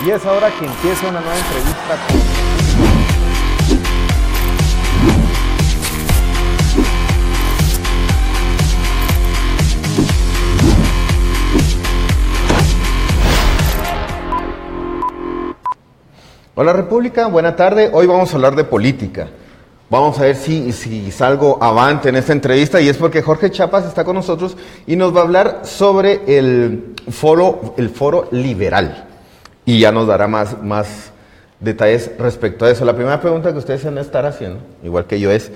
Y es ahora que empieza una nueva entrevista con... Hola República, buena tarde. Hoy vamos a hablar de política. Vamos a ver si salgo avante en esta entrevista, y es porque Jorge Chiapas está con nosotros y nos va a hablar sobre el foro liberal. Y ya nos dará más detalles respecto a eso. La primera pregunta que ustedes van a estar haciendo, igual que yo, es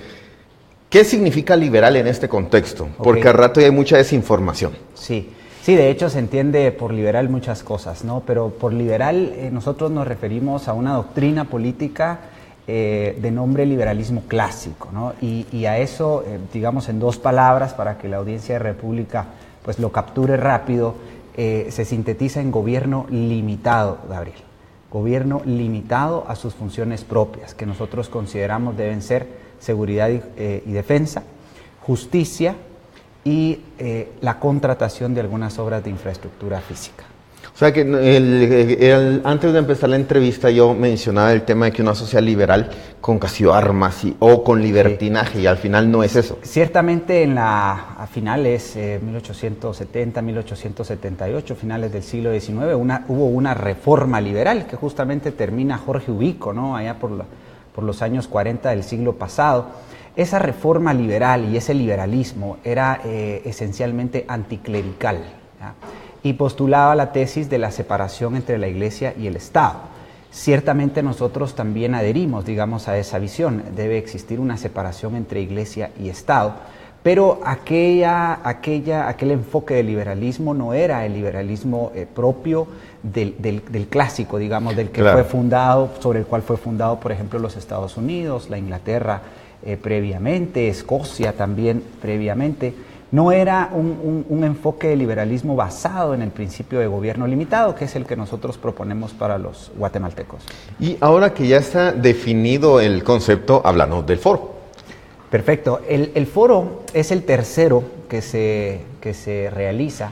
¿qué significa liberal en este contexto? Porque al rato ya hay mucha desinformación. Sí, de hecho se entiende por liberal muchas cosas, ¿no? Pero por liberal nosotros nos referimos a una doctrina política de nombre liberalismo clásico, ¿no? Y a eso, digamos en dos palabras, para que la audiencia de República pues lo capture rápido, se sintetiza en gobierno limitado, Gabriel. Gobierno limitado a sus funciones propias, que nosotros consideramos deben ser seguridad y defensa, justicia, y la contratación de algunas obras de infraestructura física. O sea que antes de empezar la entrevista yo mencionaba el tema de que una sociedad liberal con casi armas o con libertinaje, y al final no es eso. Ciertamente a finales 1870, 1878, finales del siglo XIX, hubo una reforma liberal que justamente termina Jorge Ubico, ¿no? Allá por los años 40 del siglo pasado. Esa reforma liberal y ese liberalismo era esencialmente anticlerical, ¿ya? Y postulaba la tesis de la separación entre la Iglesia y el Estado. Ciertamente nosotros también adherimos, digamos, a esa visión. Debe existir una separación entre Iglesia y Estado, pero aquel enfoque del liberalismo no era el liberalismo propio del clásico, digamos, del que fue fundado, sobre el cual fue fundado, por ejemplo, los Estados Unidos, la Inglaterra, previamente, Escocia también previamente. No era un enfoque de liberalismo basado en el principio de gobierno limitado, que es el que nosotros proponemos para los guatemaltecos. Y ahora que ya está definido el concepto, háblanos del foro. Perfecto. El foro es el tercero que se realiza.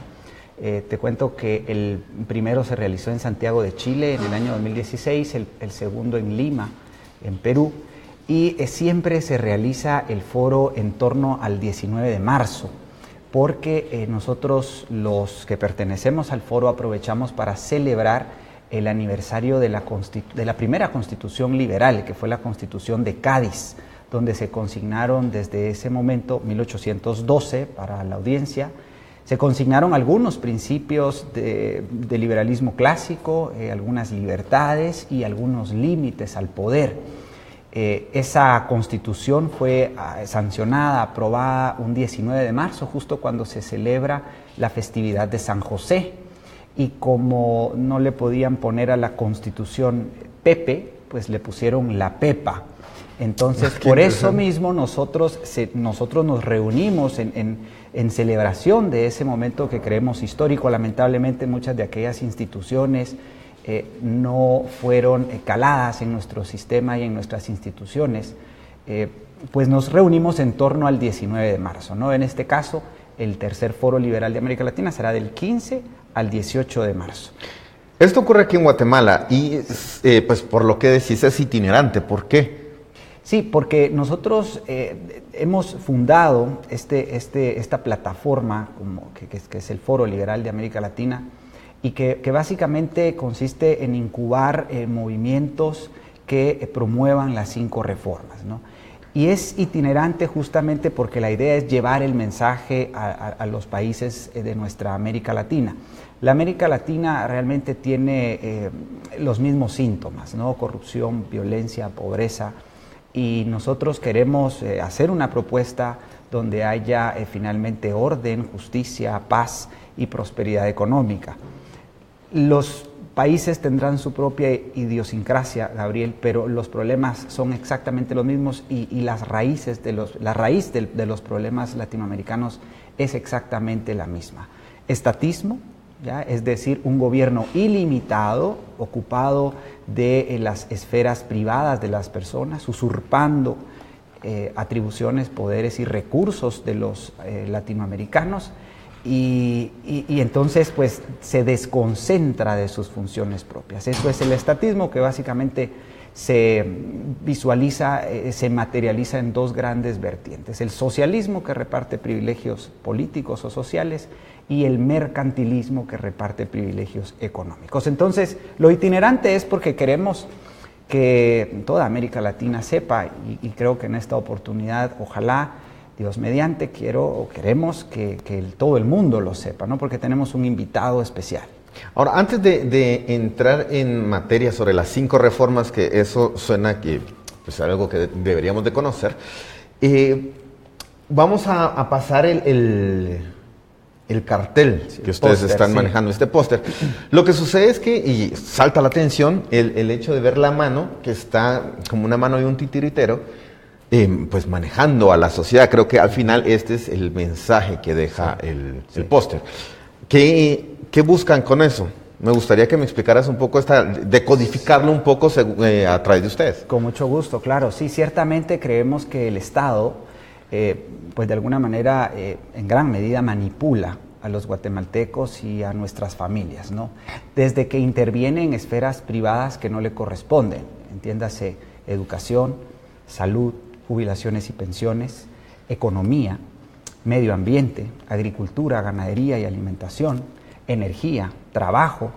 Te cuento que el primero se realizó en Santiago de Chile en el año 2016, el segundo en Lima, en Perú. Y siempre se realiza el foro en torno al 19 de marzo, porque nosotros los que pertenecemos al foro aprovechamos para celebrar el aniversario de la primera constitución liberal, que fue la Constitución de Cádiz, donde se consignaron desde ese momento, 1812, para la audiencia, se consignaron algunos principios de liberalismo clásico, algunas libertades y algunos límites al poder. Esa constitución fue sancionada, aprobada un 19 de marzo, justo cuando se celebra la festividad de San José. Y como no le podían poner a la constitución Pepe, pues le pusieron la Pepa. Entonces, por eso mismo nosotros nos reunimos en celebración de ese momento que creemos histórico. Lamentablemente muchas de aquellas instituciones no fueron caladas en nuestro sistema y en nuestras instituciones, pues nos reunimos en torno al 19 de marzo, ¿no? En este caso, el tercer foro liberal de América Latina será del 15 al 18 de marzo. Esto ocurre aquí en Guatemala y, pues por lo que decís, es itinerante. ¿Por qué? Sí, porque nosotros hemos fundado esta plataforma que es el Foro Liberal de América Latina, y que básicamente consiste en incubar movimientos que promuevan las 5 reformas, ¿no? Y es itinerante justamente porque la idea es llevar el mensaje a los países de nuestra América Latina. La América Latina realmente tiene los mismos síntomas, ¿no? Corrupción, violencia, pobreza, y nosotros queremos hacer una propuesta donde haya finalmente orden, justicia, paz y prosperidad económica. Los países tendrán su propia idiosincrasia, Gabriel, pero los problemas son exactamente los mismos, y la raíz de los problemas latinoamericanos es exactamente la misma. Estatismo, ¿ya? Es decir, un gobierno ilimitado, ocupado de las esferas privadas de las personas, usurpando atribuciones, poderes y recursos de los latinoamericanos, y entonces pues se desconcentra de sus funciones propias. Eso es el estatismo, que básicamente se visualiza, se materializa en dos grandes vertientes: el socialismo, que reparte privilegios políticos o sociales, y el mercantilismo, que reparte privilegios económicos. Entonces, lo itinerante es porque queremos que toda América Latina sepa, y creo que en esta oportunidad, ojalá, Dios mediante, queremos que todo el mundo lo sepa, ¿no? Porque tenemos un invitado especial. Ahora, antes de entrar en materia sobre las 5 reformas, que eso suena que pues algo que deberíamos de conocer, vamos a pasar el cartel que ustedes están manejando, este póster. Lo que sucede es que, y salta la atención, el hecho de ver la mano, que está como una mano de un titiritero, pues manejando a la sociedad. Creo que al final este es el mensaje que deja el póster. ¿Qué buscan con eso? Me gustaría que me explicaras un poco, decodificarlo un poco a través de ustedes. Con mucho gusto, claro. Sí, ciertamente creemos que el Estado, pues de alguna manera, en gran medida manipula a los guatemaltecos y a nuestras familias, ¿no? Desde que interviene en esferas privadas que no le corresponden, entiéndase, educación, salud, jubilaciones y pensiones, economía, medio ambiente, agricultura, ganadería y alimentación, energía, trabajo.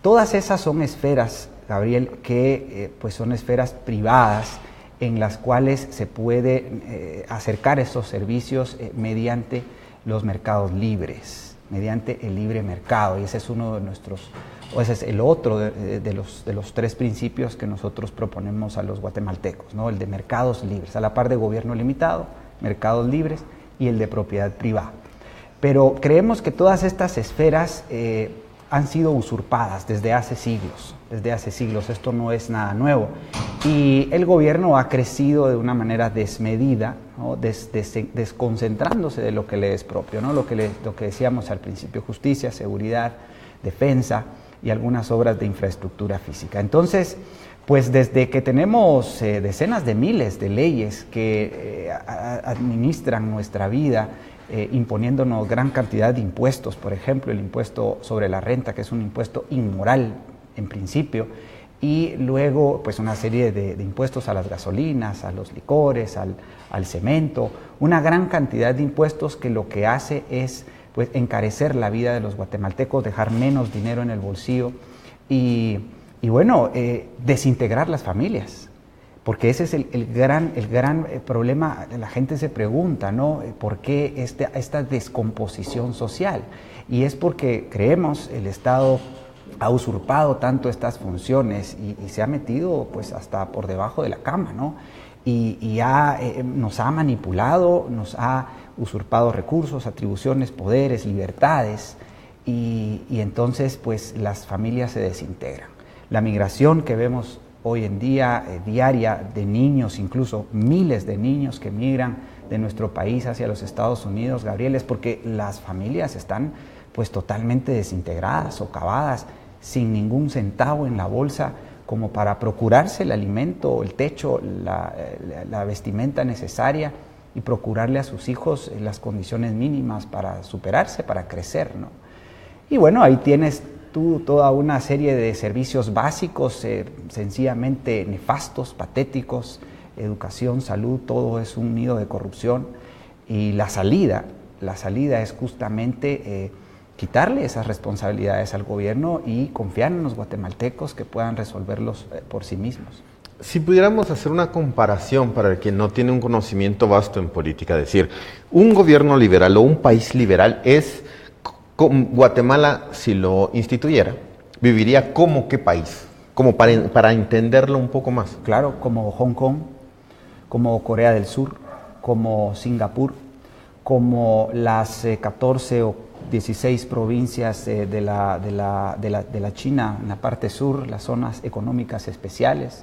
Todas esas son esferas, Gabriel, que pues son esferas privadas en las cuales se puede acercar esos servicios mediante los mercados libres, mediante el libre mercado. Y ese es uno de nuestros, o ese es el otro de los 3 principios que nosotros proponemos a los guatemaltecos, ¿no? El de mercados libres, a la par de gobierno limitado, mercados libres, y el de propiedad privada. Pero creemos que todas estas esferas han sido usurpadas desde hace siglos. Esto no es nada nuevo. Y el gobierno ha crecido de una manera desmedida, ¿no? Desconcentrándose de lo que le es propio, ¿no? Lo que decíamos al principio: justicia, seguridad, defensa y algunas obras de infraestructura física. Entonces, pues desde que tenemos decenas de miles de leyes que administran nuestra vida, imponiéndonos gran cantidad de impuestos, por ejemplo, el impuesto sobre la renta, que es un impuesto inmoral en principio, y luego pues una serie de impuestos a las gasolinas, a los licores, al cemento, una gran cantidad de impuestos que lo que hace es pues encarecer la vida de los guatemaltecos, dejar menos dinero en el bolsillo y bueno, desintegrar las familias. Porque ese es el gran problema. La gente se pregunta, ¿no? ¿Por qué esta descomposición social? Y es porque creemos el Estado ha usurpado tanto estas funciones y se ha metido pues hasta por debajo de la cama, ¿no? Y nos ha manipulado, nos ha usurpado recursos, atribuciones, poderes, libertades, y entonces pues las familias se desintegran. La migración que vemos hoy en día, diaria, de niños, incluso miles de niños que migran de nuestro país hacia los Estados Unidos, Gabriel, es porque las familias están pues totalmente desintegradas, socavadas, sin ningún centavo en la bolsa como para procurarse el alimento, el techo, la vestimenta necesaria y procurarle a sus hijos las condiciones mínimas para superarse, para crecer, ¿no? Y bueno, ahí tienes tú toda una serie de servicios básicos sencillamente nefastos, patéticos, educación, salud, todo es un nido de corrupción, y la salida es justamente quitarle esas responsabilidades al gobierno y confiar en los guatemaltecos que puedan resolverlos por sí mismos. Si pudiéramos hacer una comparación para el que no tiene un conocimiento vasto en política, decir, un gobierno liberal o un país liberal es, Guatemala, si lo instituyera, viviría como qué país, como para entenderlo un poco más. Claro, como Hong Kong, como Corea del Sur, como Singapur, como las 14 o 16 provincias de la China en la parte sur, las zonas económicas especiales.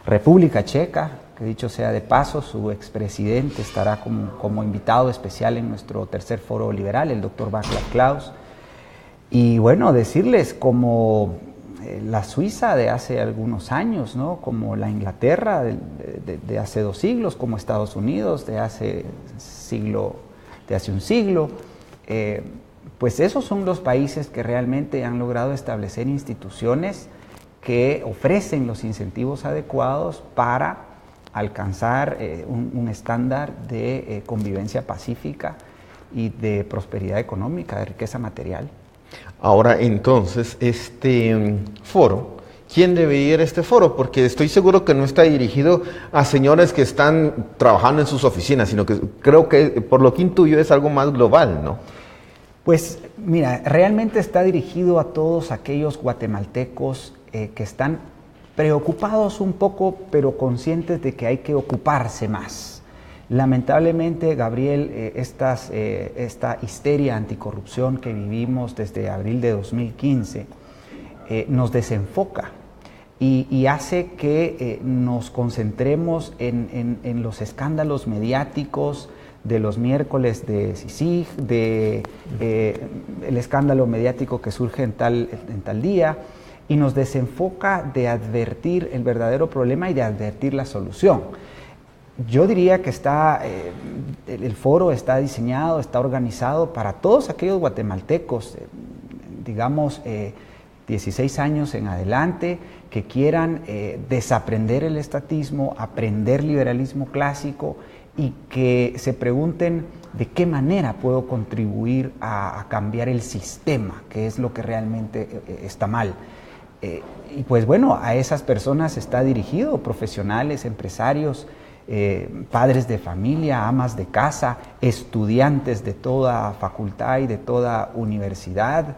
República Checa, que dicho sea de paso, su expresidente estará como invitado especial en nuestro tercer foro liberal, el doctor Václav Klaus. Y bueno, decirles como la Suiza de hace algunos años, ¿no? Como la Inglaterra de hace 2 siglos, como Estados Unidos de hace un siglo. pues esos son los países que realmente han logrado establecer instituciones que ofrecen los incentivos adecuados para alcanzar un estándar de convivencia pacífica y de prosperidad económica, de riqueza material. Ahora, entonces, este foro, ¿quién debería ir a este foro? Porque estoy seguro que no está dirigido a señores que están trabajando en sus oficinas, sino que creo que, por lo que intuyo, es algo más global, ¿no? Pues mira, realmente está dirigido a todos aquellos guatemaltecos que están preocupados un poco, pero conscientes de que hay que ocuparse más. Lamentablemente, Gabriel, esta histeria anticorrupción que vivimos desde abril de 2015 nos desenfoca y hace que nos concentremos en los escándalos mediáticos de los miércoles de CICIG, el escándalo mediático que surge en tal día, y nos desenfoca de advertir el verdadero problema y de advertir la solución. Yo diría que el foro está diseñado, está organizado para todos aquellos guatemaltecos, digamos, 16 años en adelante, que quieran desaprender el estatismo, aprender liberalismo clásico y que se pregunten de qué manera puedo contribuir a cambiar el sistema, que es lo que realmente está mal. Y pues bueno, a esas personas está dirigido, profesionales, empresarios, padres de familia, amas de casa, estudiantes de toda facultad y de toda universidad,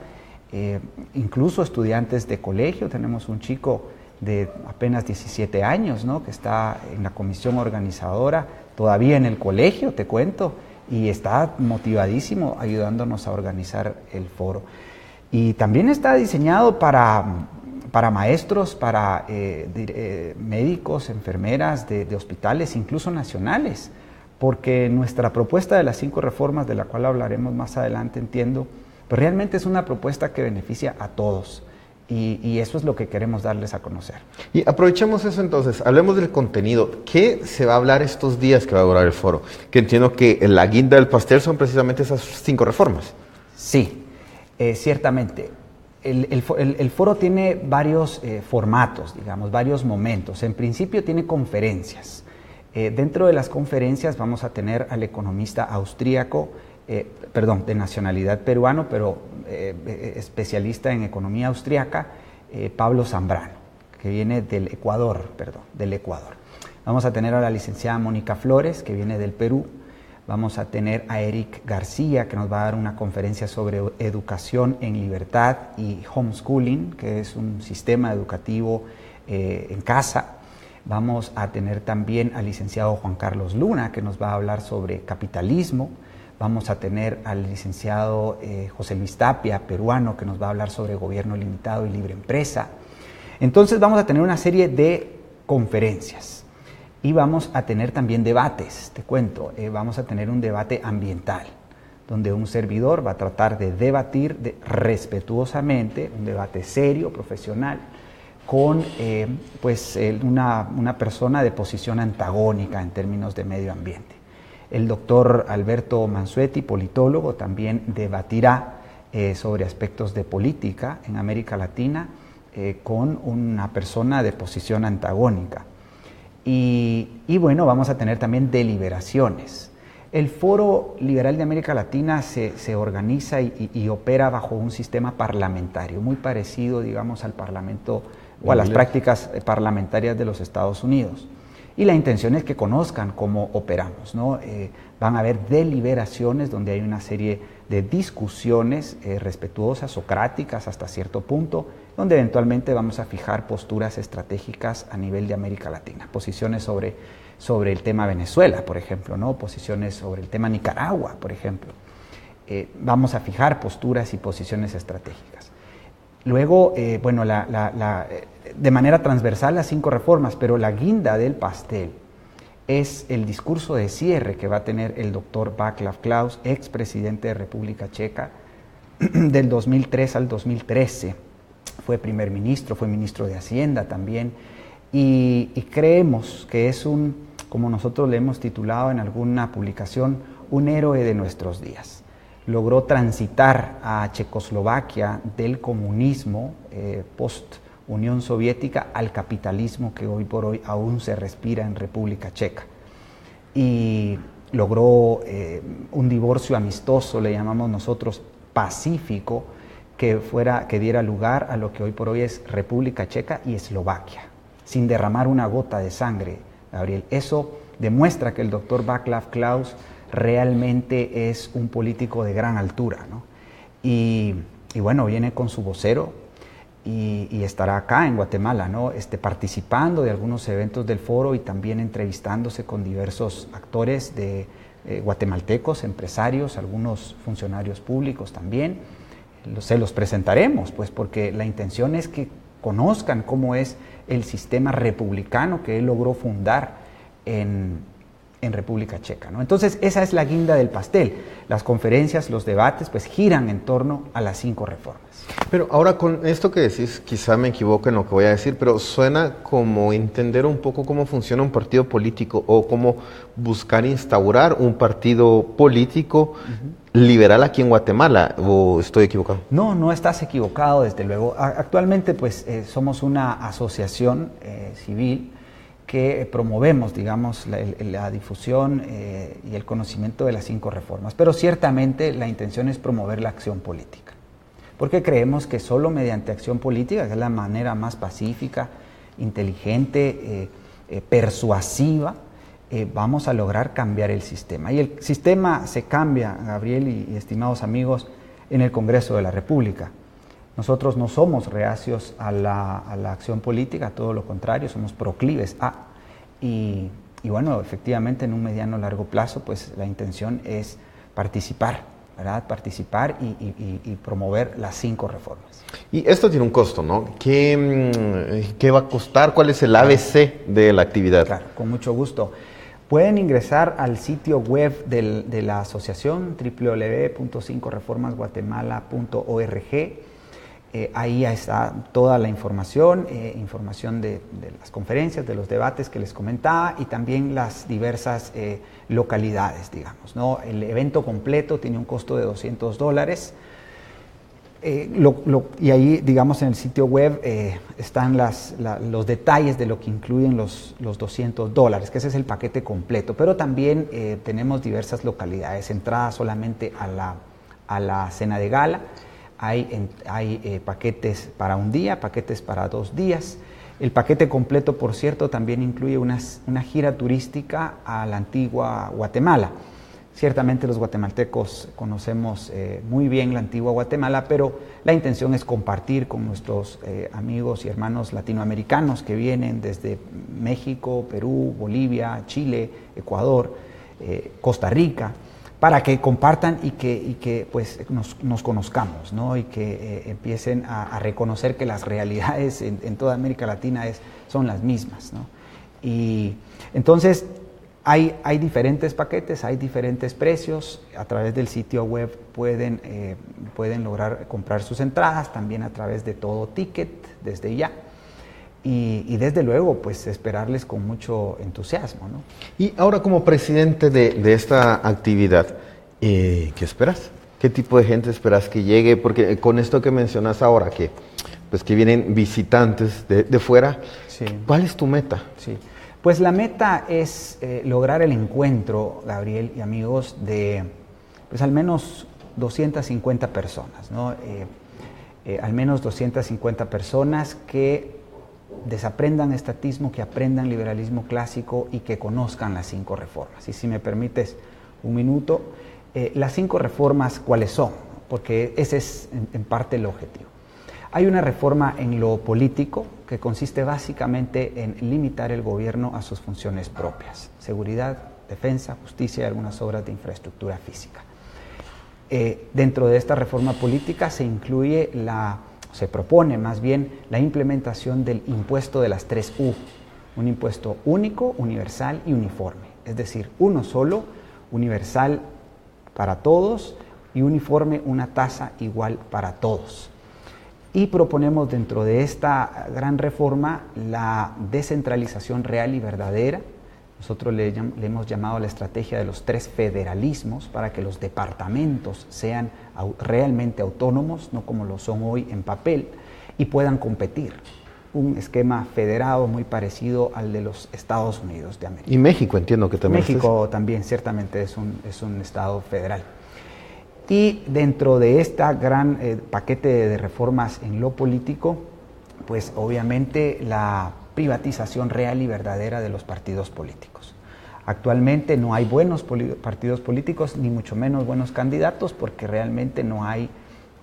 incluso estudiantes de colegio. Tenemos un chico de apenas 17 años, ¿no?, que está en la comisión organizadora, todavía en el colegio, te cuento, y está motivadísimo ayudándonos a organizar el foro. Y también está diseñado para maestros, para médicos, enfermeras de hospitales, incluso nacionales, porque nuestra propuesta de las 5 reformas, de la cual hablaremos más adelante, entiendo, pues realmente es una propuesta que beneficia a todos. Y eso es lo que queremos darles a conocer. Y aprovechemos eso entonces, hablemos del contenido. ¿Qué se va a hablar estos días que va a durar el foro? Que entiendo que la guinda del pastel son precisamente esas 5 reformas. Sí, ciertamente. El foro tiene varios formatos, digamos, varios momentos. En principio tiene conferencias. Dentro de las conferencias vamos a tener al economista austríaco, de nacionalidad peruano, pero especialista en economía austríaca, Pablo Zambrano, que viene del Ecuador. Vamos a tener a la licenciada Mónica Flores, que viene del Perú. Vamos a tener a Eric García, que nos va a dar una conferencia sobre educación en libertad y homeschooling, que es un sistema educativo en casa. Vamos a tener también al licenciado Juan Carlos Luna, que nos va a hablar sobre capitalismo. Vamos a tener al licenciado José Luis Tapia, peruano, que nos va a hablar sobre gobierno limitado y libre empresa. Entonces vamos a tener una serie de conferencias. Y vamos a tener también debates, te cuento, vamos a tener un debate ambiental, donde un servidor va a tratar de debatir respetuosamente, un debate serio, profesional, con una persona de posición antagónica en términos de medio ambiente. El doctor Alberto Mansuetti, politólogo, también debatirá sobre aspectos de política en América Latina con una persona de posición antagónica. Y bueno, vamos a tener también deliberaciones. El Foro Liberal de América Latina se organiza y opera bajo un sistema parlamentario, muy parecido, digamos, al Parlamento o a las prácticas parlamentarias de los Estados Unidos. Y la intención es que conozcan cómo operamos, ¿no? Van a haber deliberaciones donde hay una serie de discusiones respetuosas, socráticas hasta cierto punto, donde eventualmente vamos a fijar posturas estratégicas a nivel de América Latina, posiciones sobre el tema Venezuela, por ejemplo, ¿no? Posiciones sobre el tema Nicaragua, por ejemplo. Vamos a fijar posturas y posiciones estratégicas. Luego, de manera transversal las 5 reformas, pero la guinda del pastel es el discurso de cierre que va a tener el doctor Václav Klaus, expresidente de República Checa, del 2003 al 2013. Fue primer ministro, fue ministro de Hacienda también, y creemos que es como nosotros le hemos titulado en alguna publicación, un héroe de nuestros días. logró transitar a Checoslovaquia del comunismo post-Unión Soviética al capitalismo que hoy por hoy aún se respira en República Checa. Y logró un divorcio amistoso, le llamamos nosotros, pacífico, que diera lugar a lo que hoy por hoy es República Checa y Eslovaquia, sin derramar una gota de sangre, Gabriel. Eso demuestra que el doctor Václav Klaus realmente es un político de gran altura, ¿no? Y bueno, viene con su vocero y estará acá en Guatemala, ¿no? Participando de algunos eventos del foro y también entrevistándose con diversos actores guatemaltecos, empresarios, algunos funcionarios públicos también. Se los presentaremos, pues, porque la intención es que conozcan cómo es el sistema republicano que él logró fundar en República Checa, ¿no? Entonces, esa es la guinda del pastel. Las conferencias, los debates, pues giran en torno a las 5 reformas. Pero ahora con esto que decís, quizá me equivoque en lo que voy a decir, pero suena como entender un poco cómo funciona un partido político o cómo buscar instaurar un partido político liberal aquí en Guatemala, ¿o estoy equivocado? No, no estás equivocado, desde luego. Actualmente, pues, somos una asociación civil que promovemos, digamos, la difusión y el conocimiento de las 5 reformas. Pero ciertamente la intención es promover la acción política, porque creemos que solo mediante acción política, que es la manera más pacífica, inteligente, persuasiva, vamos a lograr cambiar el sistema. Y el sistema se cambia, Gabriel y estimados amigos, en el Congreso de la República. Nosotros no somos reacios a la acción política, todo lo contrario, somos proclives a. Y bueno, efectivamente en un mediano largo plazo, pues la intención es participar, ¿verdad? Participar y promover las 5 reformas. Y esto tiene un costo, ¿no? ¿Qué va a costar? ¿Cuál es el ABC de la actividad? Claro, con mucho gusto. Pueden ingresar al sitio web de la asociación, www.5reformasguatemala.org. Ahí está toda la información, información de las conferencias, de los debates que les comentaba y también las diversas localidades, digamos, ¿no? El evento completo tiene un costo de $200. Y ahí, digamos, en el sitio web están los detalles de lo que incluyen los $200, que ese es el paquete completo. Pero también tenemos diversas localidades, entrada solamente a la cena de gala. Hay paquetes para un día, paquetes para 2 días. El paquete completo, por cierto, también incluye una gira turística a la antigua Guatemala. Ciertamente los guatemaltecos conocemos muy bien la antigua Guatemala, pero la intención es compartir con nuestros amigos y hermanos latinoamericanos que vienen desde México, Perú, Bolivia, Chile, Ecuador, Costa Rica, para que compartan y que pues nos conozcamos, ¿no? Y que empiecen a reconocer que las realidades en toda América Latina son las mismas, ¿no? Y entonces hay diferentes paquetes, hay diferentes precios. A través del sitio web pueden lograr comprar sus entradas, también a través de Todo Ticket, desde ya. Y desde luego, pues esperarles con mucho entusiasmo, ¿no? Y ahora, como presidente de esta actividad, ¿qué esperas? ¿Qué tipo de gente esperas que llegue? Porque con esto que mencionas ahora, que vienen visitantes de fuera, sí. ¿Cuál es tu meta? Sí. Pues la meta es lograr el encuentro, Gabriel y amigos, de pues al menos 250 personas, ¿no? Al menos 250 personas que desaprendan estatismo, que aprendan liberalismo clásico y que conozcan las 5 reformas. Y si me permites un minuto, las 5 reformas, ¿cuáles son? Porque ese es en parte el objetivo. Hay una reforma en lo político que consiste básicamente en limitar el gobierno a sus funciones propias: seguridad, defensa, justicia y algunas obras de infraestructura física. Dentro de esta reforma política se propone más bien la implementación del impuesto de las 3 U, un impuesto único, universal y uniforme, es decir, uno solo, universal para todos y uniforme, una tasa igual para todos. Y proponemos dentro de esta gran reforma la descentralización real y verdadera Nosotros le hemos llamado la estrategia de los 3 federalismos para que los departamentos sean realmente autónomos, no como lo son hoy en papel, y puedan competir. Un esquema federado muy parecido al de los Estados Unidos de América. Y México, entiendo que también. México también ciertamente es un estado federal. Y dentro de este gran paquete de reformas en lo político, pues obviamente la privatización real y verdadera de los partidos políticos. Actualmente no hay buenos partidos políticos, ni mucho menos buenos candidatos, porque realmente no hay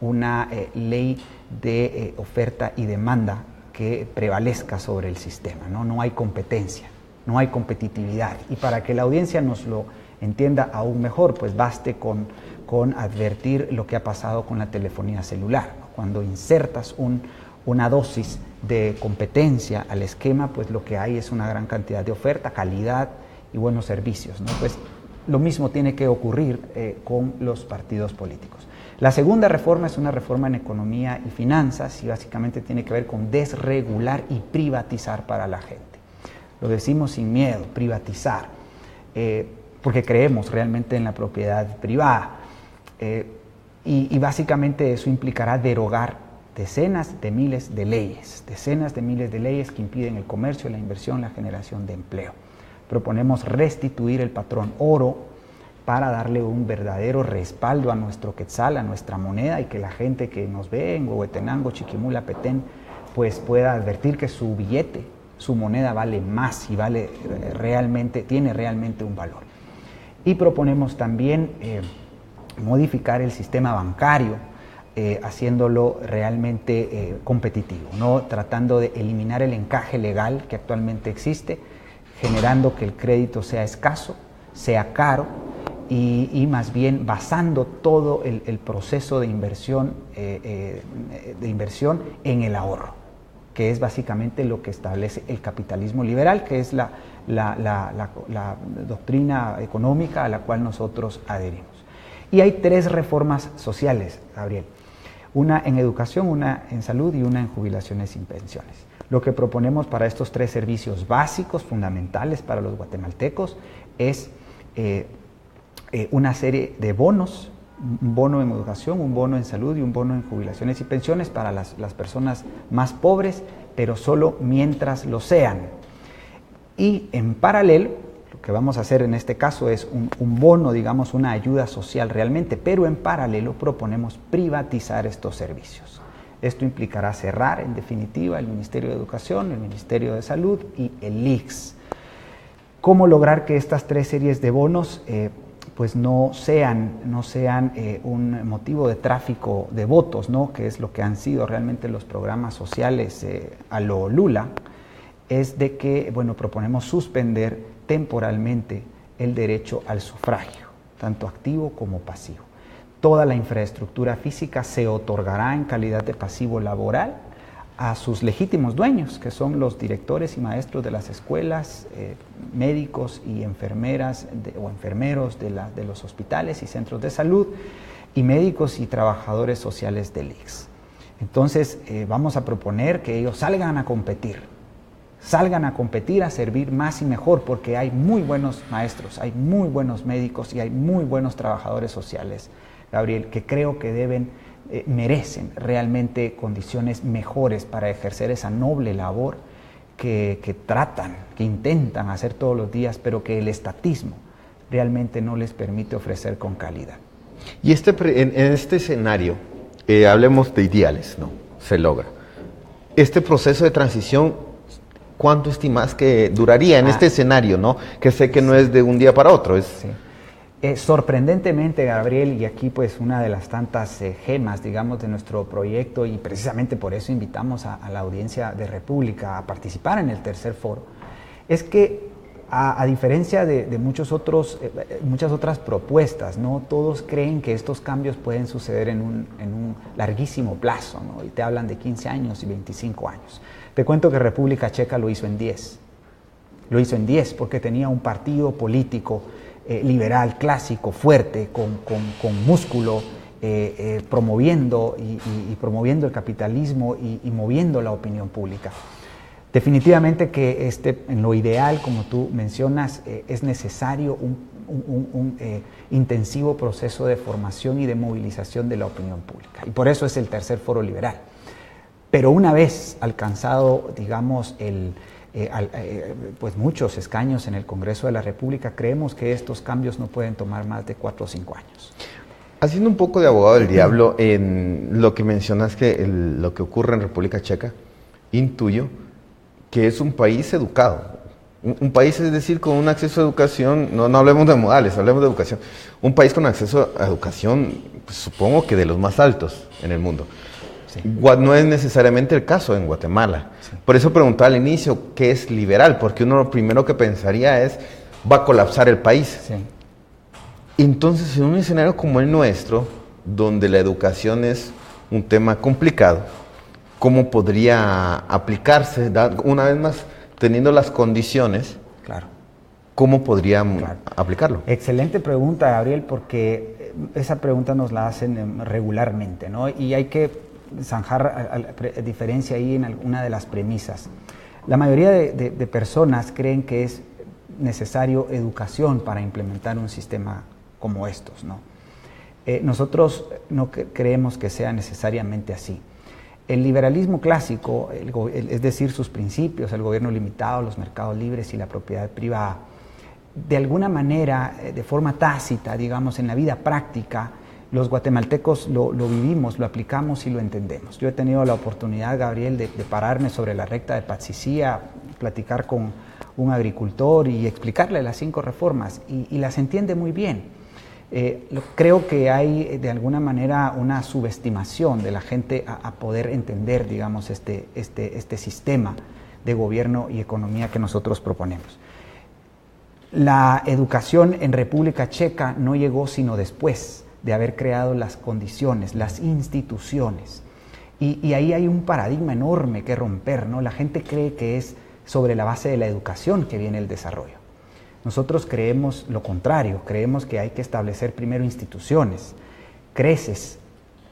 una ley de oferta y demanda que prevalezca sobre el sistema, ¿no? No hay competencia, no hay competitividad. Y para que la audiencia nos lo entienda aún mejor, pues baste con advertir lo que ha pasado con la telefonía celular, ¿no? Cuando insertas una dosis de competencia al esquema, pues lo que hay es una gran cantidad de oferta, calidad y buenos servicios, ¿no? Pues lo mismo tiene que ocurrir con los partidos políticos. La segunda reforma es una reforma en economía y finanzas y básicamente tiene que ver con desregular y privatizar para la gente. Lo decimos sin miedo, privatizar, porque creemos realmente en la propiedad privada y básicamente eso implicará derogar decenas de miles de leyes que impiden el comercio, la inversión, la generación de empleo. Proponemos restituir el patrón oro para darle un verdadero respaldo a nuestro quetzal, a nuestra moneda, y que la gente que nos ve en Huehuetenango, Chiquimula, Petén, pues pueda advertir que su billete, su moneda vale más y tiene realmente un valor. Y proponemos también modificar el sistema bancario, haciéndolo realmente competitivo, ¿no? Tratando de eliminar el encaje legal que actualmente existe, generando que el crédito sea escaso, sea caro y más bien basando todo el proceso de inversión en el ahorro, que es básicamente lo que establece el capitalismo liberal, que es la doctrina económica a la cual nosotros adherimos. Y hay 3 reformas sociales, Gabriel. Una en educación, una en salud y una en jubilaciones y pensiones. Lo que proponemos para estos 3 servicios básicos, fundamentales para los guatemaltecos, es una serie de bonos, un bono en educación, un bono en salud y un bono en jubilaciones y pensiones para las personas más pobres, pero solo mientras lo sean. Y en paralelo, lo que vamos a hacer en este caso es un bono, digamos, una ayuda social realmente, pero en paralelo proponemos privatizar estos servicios. Esto implicará cerrar, en definitiva, el Ministerio de Educación, el Ministerio de Salud y el ICS. ¿Cómo lograr que estas 3 series de bonos pues no sean un motivo de tráfico de votos, ¿no? Que es lo que han sido realmente los programas sociales a lo Lula? Es de que, bueno, proponemos suspender temporalmente el derecho al sufragio, tanto activo como pasivo. Toda la infraestructura física se otorgará en calidad de pasivo laboral a sus legítimos dueños, que son los directores y maestros de las escuelas, médicos y enfermeras o enfermeros de los hospitales y centros de salud, y médicos y trabajadores sociales del ICS. Entonces, vamos a proponer que ellos salgan a competir, a servir más y mejor, porque hay muy buenos maestros, hay muy buenos médicos y hay muy buenos trabajadores sociales, Gabriel, que creo que merecen realmente condiciones mejores para ejercer esa noble labor que intentan hacer todos los días, pero que el estatismo realmente no les permite ofrecer con calidad. Y en este escenario, hablemos de ideales, ¿no? Se logra. Este proceso de transición, ¿cuánto estimas que duraría en este escenario, ¿no? Que sé que no es de un día para otro. Sí. Sorprendentemente, Gabriel, y aquí pues una de las tantas gemas, digamos, de nuestro proyecto, y precisamente por eso invitamos a la audiencia de República a participar en el tercer foro, es que a diferencia de muchas otras propuestas, ¿no? Todos creen que estos cambios pueden suceder en un larguísimo plazo, ¿no? Y te hablan de 15 años y 25 años. Te cuento que República Checa lo hizo en 10. Lo hizo en 10 porque tenía un partido político liberal, clásico, fuerte, con músculo, promoviendo el capitalismo y moviendo la opinión pública. Definitivamente que en lo ideal, como tú mencionas, es necesario un intensivo proceso de formación y de movilización de la opinión pública. Y por eso es el tercer foro liberal. Pero una vez alcanzado, digamos, pues muchos escaños en el Congreso de la República, creemos que estos cambios no pueden tomar más de 4 o 5 años. Haciendo un poco de abogado del diablo, en lo que mencionas que lo que ocurre en República Checa, intuyo que es un país educado. Un país, es decir, con un acceso a educación, no hablemos de modales, hablemos de educación. Un país con acceso a educación, pues, supongo que de los más altos en el mundo. Sí. No es necesariamente el caso en Guatemala. Sí. Por eso preguntaba al inicio, ¿qué es liberal? Porque uno lo primero que pensaría es, va a colapsar el país. Sí. Entonces, en un escenario como el nuestro, donde la educación es un tema complicado, ¿cómo podría aplicarse? Una vez más, teniendo las condiciones, claro, ¿cómo podría aplicarlo? Excelente pregunta, Gabriel, porque esa pregunta nos la hacen regularmente, ¿no? Y hay que zanjar diferencia ahí en alguna de las premisas. La mayoría de personas creen que es necesario educación para implementar un sistema como estos, ¿no? Nosotros no creemos que sea necesariamente así. El liberalismo clásico, es decir, sus principios, el gobierno limitado, los mercados libres y la propiedad privada, de alguna manera, de forma tácita, digamos, en la vida práctica, los guatemaltecos lo vivimos, lo aplicamos y lo entendemos. Yo he tenido la oportunidad, Gabriel, de pararme sobre la recta de Patsicía, platicar con un agricultor y explicarle las 5 reformas, y las entiende muy bien. Creo que hay de alguna manera una subestimación de la gente a poder entender, digamos, este sistema de gobierno y economía que nosotros proponemos. La educación en República Checa no llegó sino después de haber creado las condiciones, las instituciones. Y ahí hay un paradigma enorme que romper, ¿no? La gente cree que es sobre la base de la educación que viene el desarrollo. Nosotros creemos lo contrario, creemos que hay que establecer primero instituciones. Creces,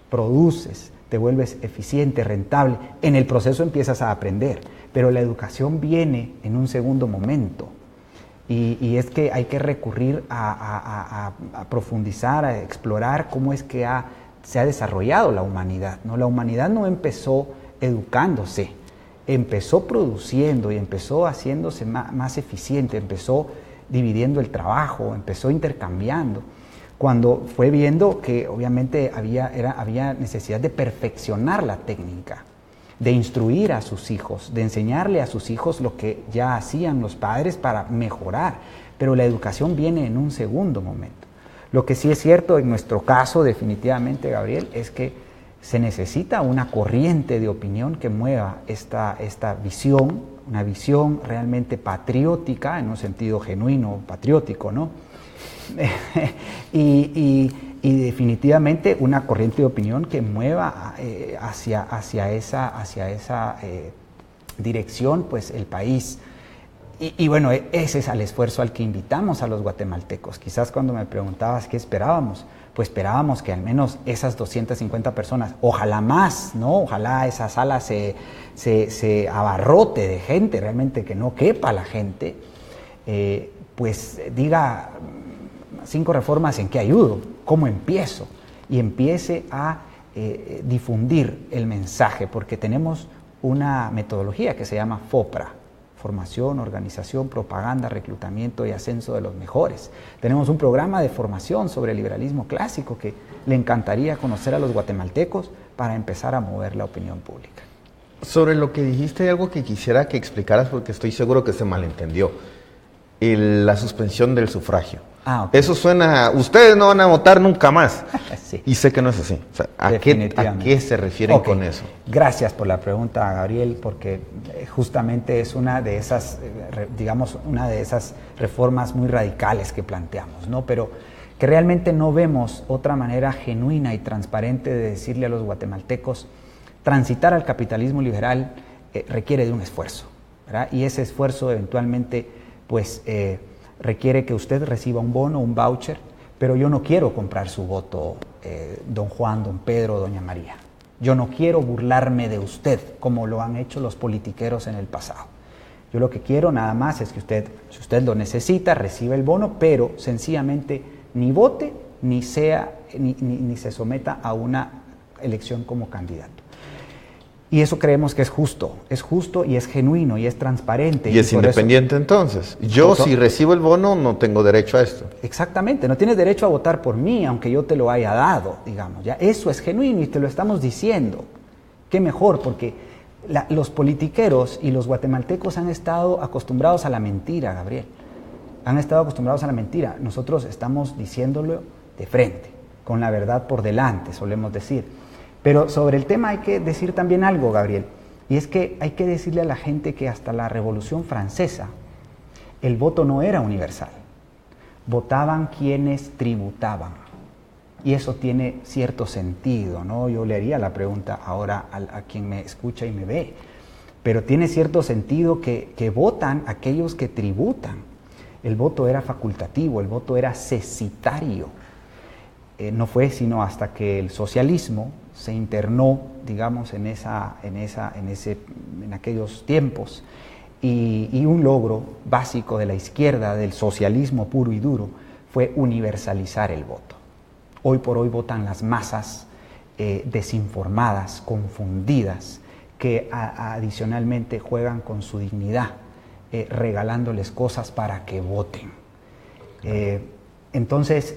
produces, te vuelves eficiente, rentable, en el proceso empiezas a aprender, pero la educación viene en un segundo momento. Y es que hay que recurrir a profundizar, a explorar cómo es que se ha desarrollado la humanidad, ¿no? La humanidad no empezó educándose, empezó produciendo y empezó haciéndose más eficiente, empezó dividiendo el trabajo, empezó intercambiando, cuando fue viendo que obviamente había necesidad de perfeccionar la técnica, de instruir a sus hijos, de enseñarle a sus hijos lo que ya hacían los padres para mejorar, pero la educación viene en un segundo momento. Lo que sí es cierto en nuestro caso, definitivamente, Gabriel, es que se necesita una corriente de opinión que mueva esta visión, una visión realmente patriótica, en un sentido genuino, patriótico, ¿no? y definitivamente una corriente de opinión que mueva hacia esa dirección, pues, el país. Y bueno, ese es el esfuerzo al que invitamos a los guatemaltecos. Quizás cuando me preguntabas qué esperábamos, pues esperábamos que al menos esas 250 personas, ojalá más, ¿no? Ojalá esa sala se abarrote de gente, realmente que no quepa la gente, pues diga 5 reformas, ¿en qué ayudo? ¿Cómo empiezo? Y empiece a difundir el mensaje, porque tenemos una metodología que se llama FOPRA, formación, organización, propaganda, reclutamiento y ascenso de los mejores. Tenemos un programa de formación sobre el liberalismo clásico que le encantaría conocer a los guatemaltecos para empezar a mover la opinión pública. Sobre lo que dijiste, hay algo que quisiera que explicaras porque estoy seguro que se malentendió. La suspensión del sufragio. Okay. Eso suena, ustedes no van a votar nunca más. Sí. Y sé que no es así. O sea, ¿a qué se refieren con eso? Gracias por la pregunta, Gabriel, porque justamente es una de esas, una de esas reformas muy radicales que planteamos, ¿no? Pero que realmente no vemos otra manera genuina y transparente de decirle a los guatemaltecos, transitar al capitalismo liberal requiere de un esfuerzo, ¿verdad? Y ese esfuerzo eventualmente, pues, requiere que usted reciba un bono, un voucher, pero yo no quiero comprar su voto, don Juan, don Pedro, doña María. Yo no quiero burlarme de usted como lo han hecho los politiqueros en el pasado. Yo lo que quiero nada más es que usted, si usted lo necesita, reciba el bono, pero sencillamente ni vote ni se someta a una elección como candidato. Y eso creemos que es justo y es genuino y es transparente. Y es independiente entonces. Yo si recibo el bono no tengo derecho a esto. Exactamente, no tienes derecho a votar por mí aunque yo te lo haya dado, digamos. ¿Ya? Eso es genuino y te lo estamos diciendo. Qué mejor, porque los politiqueros y los guatemaltecos han estado acostumbrados a la mentira, Gabriel. Han estado acostumbrados a la mentira. Nosotros estamos diciéndolo de frente, con la verdad por delante, solemos decir. Pero sobre el tema hay que decir también algo, Gabriel, y es que hay que decirle a la gente que hasta la Revolución Francesa el voto no era universal. Votaban quienes tributaban. Y eso tiene cierto sentido, ¿no? Yo le haría la pregunta ahora a quien me escucha y me ve. Pero tiene cierto sentido que votan aquellos que tributan. El voto era facultativo, el voto era cesitario. No fue sino hasta que el socialismo se internó, digamos, en aquellos tiempos, y un logro básico de la izquierda, del socialismo puro y duro, fue universalizar el voto. Hoy por hoy votan las masas desinformadas, confundidas, que adicionalmente juegan con su dignidad, regalándoles cosas para que voten. Entonces,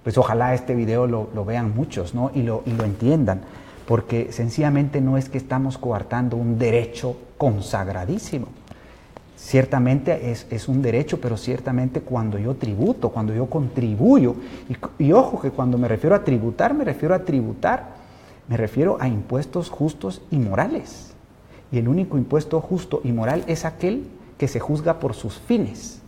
pues ojalá este video lo vean muchos, ¿no? y lo entiendan, porque sencillamente no es que estamos coartando un derecho consagradísimo. Ciertamente es un derecho, pero ciertamente cuando yo tributo, cuando yo contribuyo, y ojo que cuando me refiero a tributar, me refiero a impuestos justos y morales. Y el único impuesto justo y moral es aquel que se juzga por sus fines.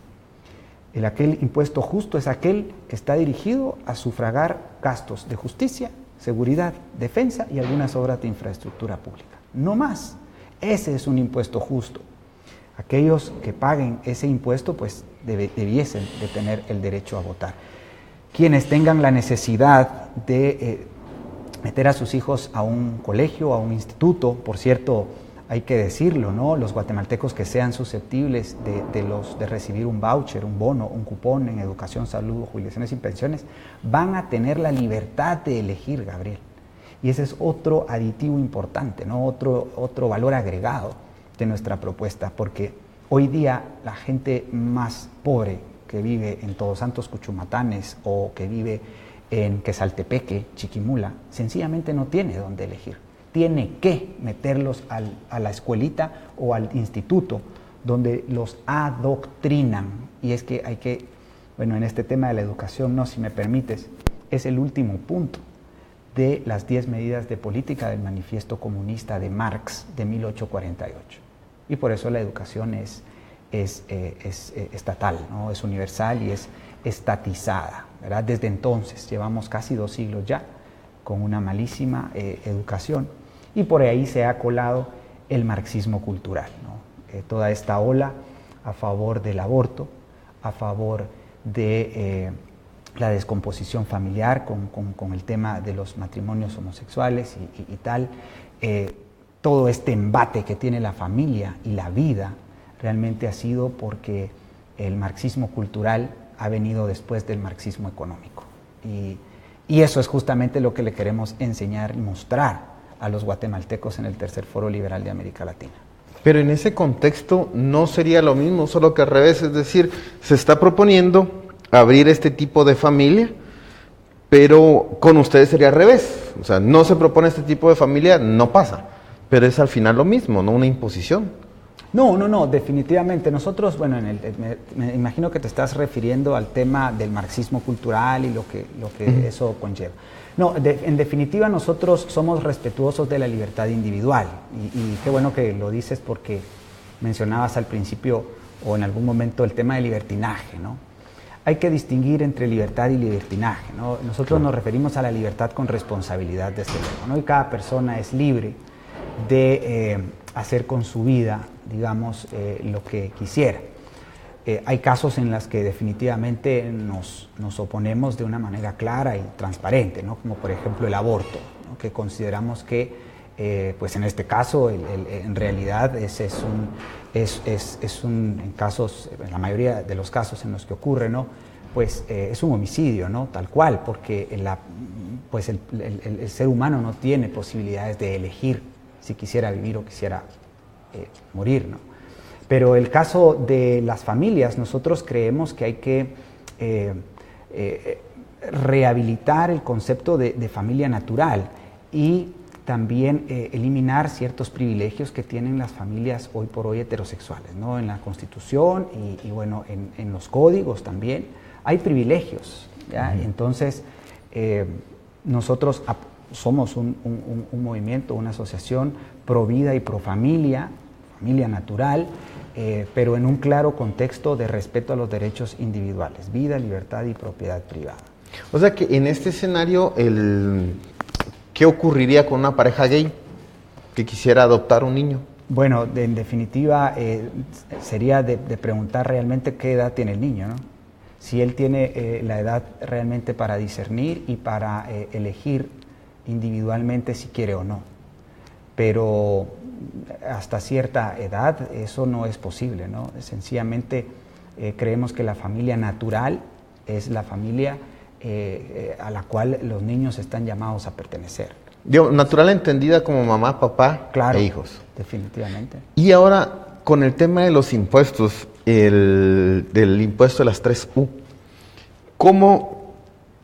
Aquel impuesto justo es aquel que está dirigido a sufragar gastos de justicia, seguridad, defensa y algunas obras de infraestructura pública. No más. Ese es un impuesto justo. Aquellos que paguen ese impuesto pues debiesen de tener el derecho a votar. Quienes tengan la necesidad de meter a sus hijos a un colegio, a un instituto, por cierto, hay que decirlo, ¿no? Los guatemaltecos que sean susceptibles de recibir un voucher, un bono, un cupón en educación, salud, jubilaciones y pensiones, van a tener la libertad de elegir, Gabriel. Y ese es otro aditivo importante, ¿no? Otro valor agregado de nuestra propuesta, porque hoy día la gente más pobre que vive en Todos Santos, Cuchumatanes, o que vive en Quesaltepeque, Chiquimula, sencillamente no tiene dónde elegir. Tiene que meterlos a la escuelita o al instituto donde los adoctrinan. Y es que hay que, bueno, en este tema de la educación, no, si me permites, es el último punto de las 10 medidas de política del Manifiesto Comunista de Marx de 1848. Y por eso la educación es estatal, ¿no? Es universal y es estatizada, ¿verdad? Desde entonces, llevamos casi 2 siglos ya con una malísima educación, y por ahí se ha colado el marxismo cultural, ¿no? Toda esta ola a favor del aborto, a favor de la descomposición familiar con el tema de los matrimonios homosexuales y tal, todo este embate que tiene la familia y la vida realmente ha sido porque el marxismo cultural ha venido después del marxismo económico. Y eso es justamente lo que le queremos enseñar y mostrar a los guatemaltecos en el Tercer Foro Liberal de América Latina. Pero en ese contexto no sería lo mismo, solo que al revés, es decir, se está proponiendo abrir este tipo de familia, pero con ustedes sería al revés. O sea, no se propone este tipo de familia, no pasa, pero es al final lo mismo, no una imposición. No, definitivamente. Nosotros, bueno, me imagino que te estás refiriendo al tema del marxismo cultural y lo que eso conlleva. No, en definitiva nosotros somos respetuosos de la libertad individual y qué bueno que lo dices porque mencionabas al principio o en algún momento el tema del libertinaje, ¿no? Hay que distinguir entre libertad y libertinaje, ¿no? Nosotros nos referimos a la libertad con responsabilidad, desde luego, ¿no? Y cada persona es libre de hacer con su vida, digamos, lo que quisiera. Hay casos en los que definitivamente nos oponemos de una manera clara y transparente, ¿no? Como por ejemplo el aborto, ¿no? Que consideramos que pues en este caso, en realidad, en casos, en la mayoría de los casos en los que ocurre, ¿no? Pues es un homicidio, ¿no? Tal cual, porque pues el ser humano no tiene posibilidades de elegir si quisiera vivir o quisiera morir, ¿no? Pero el caso de las familias, nosotros creemos que hay que rehabilitar el concepto de familia natural y también eliminar ciertos privilegios que tienen las familias hoy por hoy heterosexuales, ¿no? En la Constitución y bueno, en los códigos también hay privilegios, ¿ya? Entonces, nosotros somos un movimiento, una asociación pro vida y pro familia, familia natural, pero en un claro contexto de respeto a los derechos individuales, vida, libertad y propiedad privada. O sea que en este escenario, ¿qué ocurriría con una pareja gay que quisiera adoptar un niño? Bueno, en definitiva, sería de preguntar realmente qué edad tiene el niño, ¿no? Si él tiene la edad realmente para discernir y para elegir individualmente si quiere o no. Pero hasta cierta edad eso no es posible, ¿no? Sencillamente creemos que la familia natural es la familia a la cual los niños están llamados a pertenecer. Natural entendida como mamá, papá, claro, e hijos. Definitivamente. Y ahora, con el tema de los impuestos, del impuesto de las 3U, ¿cómo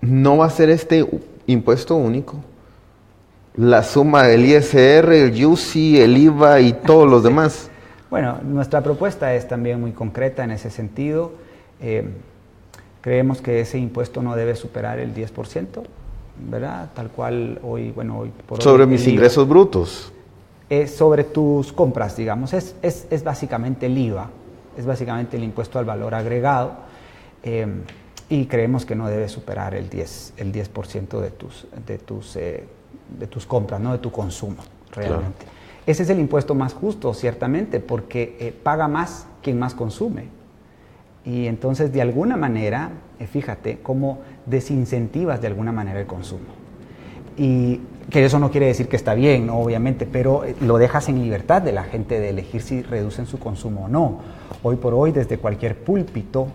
no va a ser este impuesto único? La suma del ISR, el IUCI, el IVA y todos los demás. Bueno, nuestra propuesta es también muy concreta en ese sentido. Creemos que ese impuesto no debe superar el 10%, ¿verdad? Tal cual hoy por hoy. Sobre mis ingresos brutos. Es sobre tus compras, digamos. Es básicamente el IVA, es básicamente el impuesto al valor agregado, y creemos que no debe superar el 10% de tus compras, ¿no? De tu consumo, realmente. Claro. Ese es el impuesto más justo, ciertamente, porque paga más quien más consume. Y entonces, de alguna manera, fíjate cómo desincentivas de alguna manera el consumo. Y que eso no quiere decir que está bien, ¿no? Obviamente, pero lo dejas en libertad de la gente de elegir si reducen su consumo o no. Hoy por hoy, desde cualquier púlpito,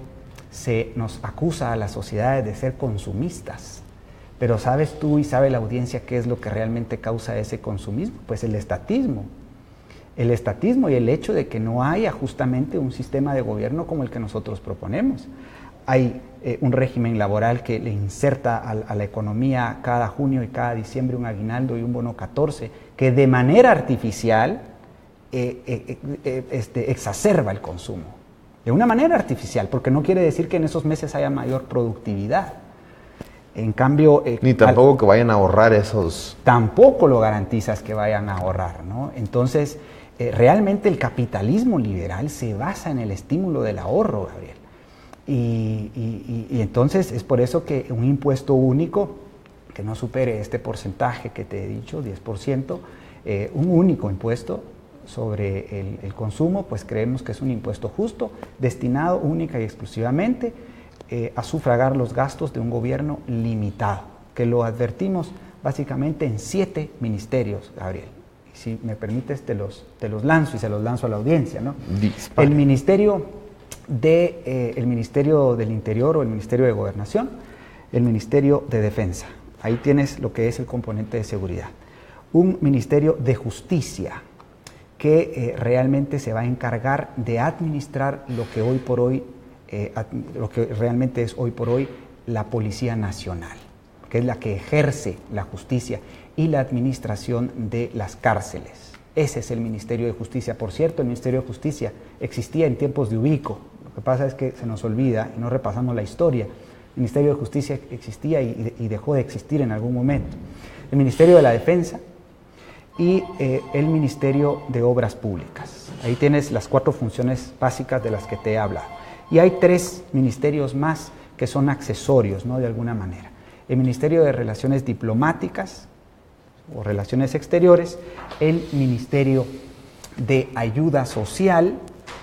se nos acusa a las sociedades de ser consumistas. Pero ¿sabes tú y sabe la audiencia qué es lo que realmente causa ese consumismo? Pues el estatismo. El estatismo y el hecho de que no haya justamente un sistema de gobierno como el que nosotros proponemos. Hay un régimen laboral que le inserta a la economía cada junio y cada diciembre un aguinaldo y un bono 14, que de manera artificial exacerba el consumo. De una manera artificial, porque no quiere decir que en esos meses haya mayor productividad. En cambio... Ni tampoco que vayan a ahorrar esos... Tampoco lo garantizas que vayan a ahorrar, ¿no? Entonces... realmente el capitalismo liberal se basa en el estímulo del ahorro, Gabriel. Y entonces es por eso que un impuesto único, que no supere este porcentaje que te he dicho, 10%, un único impuesto sobre el consumo, pues creemos que es un impuesto justo, destinado única y exclusivamente a sufragar los gastos de un gobierno limitado, que lo advertimos básicamente en 7 ministerios, Gabriel. Si me permites, te los lanzo y se los lanzo a la audiencia, ¿no? El Ministerio del Interior o el Ministerio de Gobernación, el Ministerio de Defensa. Ahí tienes lo que es el componente de seguridad. Un Ministerio de Justicia que realmente se va a encargar de administrar lo que hoy por hoy, lo que realmente es hoy por hoy la Policía Nacional, que es la que ejerce la justicia y la administración de las cárceles. Ese es el Ministerio de Justicia. Por cierto, el Ministerio de Justicia existía en tiempos de Ubico. Lo que pasa es que se nos olvida y no repasamos la historia. El Ministerio de Justicia existía y dejó de existir en algún momento. El Ministerio de la Defensa y el Ministerio de Obras Públicas. Ahí tienes las 4 funciones básicas de las que te he hablado. Y hay 3 ministerios más que son accesorios, ¿no? De alguna manera. El Ministerio de Relaciones Diplomáticas o Relaciones Exteriores, el Ministerio de Ayuda Social,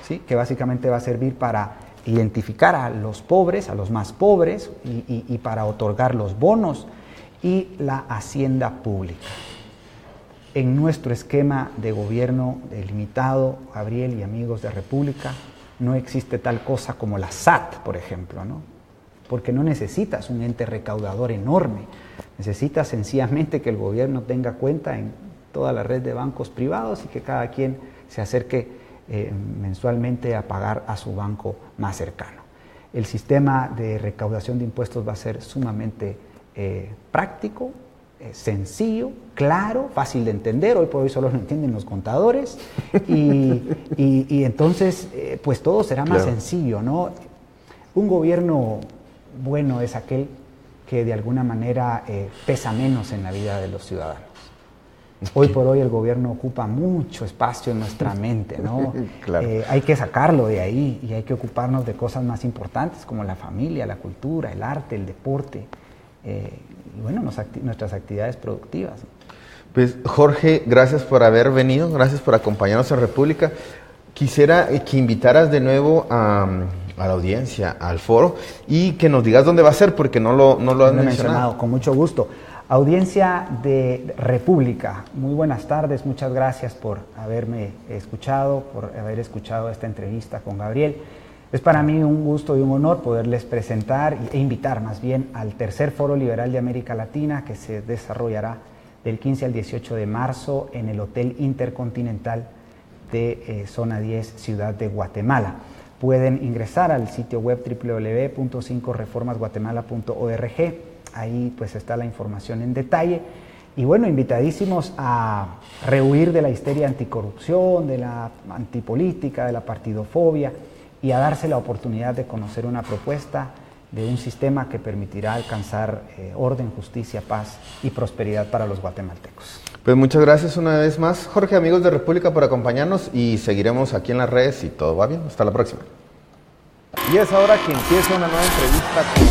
¿sí? Que básicamente va a servir para identificar a los pobres, a los más pobres, y para otorgar los bonos, y la Hacienda Pública. En nuestro esquema de gobierno delimitado, Gabriel y amigos de República, no existe tal cosa como la SAT, por ejemplo, ¿no? Porque no necesitas un ente recaudador enorme, necesitas sencillamente que el gobierno tenga cuenta en toda la red de bancos privados y que cada quien se acerque mensualmente a pagar a su banco más cercano. El sistema de recaudación de impuestos va a ser sumamente práctico, sencillo, claro, fácil de entender. Hoy por hoy solo lo entienden los contadores y entonces pues todo será más sencillo, ¿no? Un gobierno bueno es aquel que de alguna manera pesa menos en la vida de los ciudadanos. Hoy por hoy el gobierno ocupa mucho espacio en nuestra mente, ¿no? Claro. Hay que sacarlo de ahí y hay que ocuparnos de cosas más importantes como la familia, la cultura, el arte, el deporte y bueno, nuestras actividades productivas. Pues Jorge, gracias por haber venido, gracias por acompañarnos en República. Quisiera que invitaras de nuevo a la audiencia, al foro, y que nos digas dónde va a ser, porque no lo has mencionado. Con mucho gusto. Audiencia de República, muy buenas tardes, muchas gracias por haberme escuchado, por haber escuchado esta entrevista con Gabriel. Es para mí un gusto y un honor poderles presentar e invitar más bien al tercer Foro Liberal de América Latina que se desarrollará del 15 al 18 de marzo en el Hotel Intercontinental de Zona 10, Ciudad de Guatemala. Pueden ingresar al sitio web www.5reformasguatemala.org. Ahí pues está la información en detalle. Y bueno, invitadísimos a rehuir de la histeria anticorrupción, de la antipolítica, de la partidofobia y a darse la oportunidad de conocer una propuesta de un sistema que permitirá alcanzar orden, justicia, paz y prosperidad para los guatemaltecos. Pues muchas gracias una vez más, Jorge, amigos de República, por acompañarnos y seguiremos aquí en las redes si todo va bien. Hasta la próxima. Y es ahora que empieza una nueva entrevista con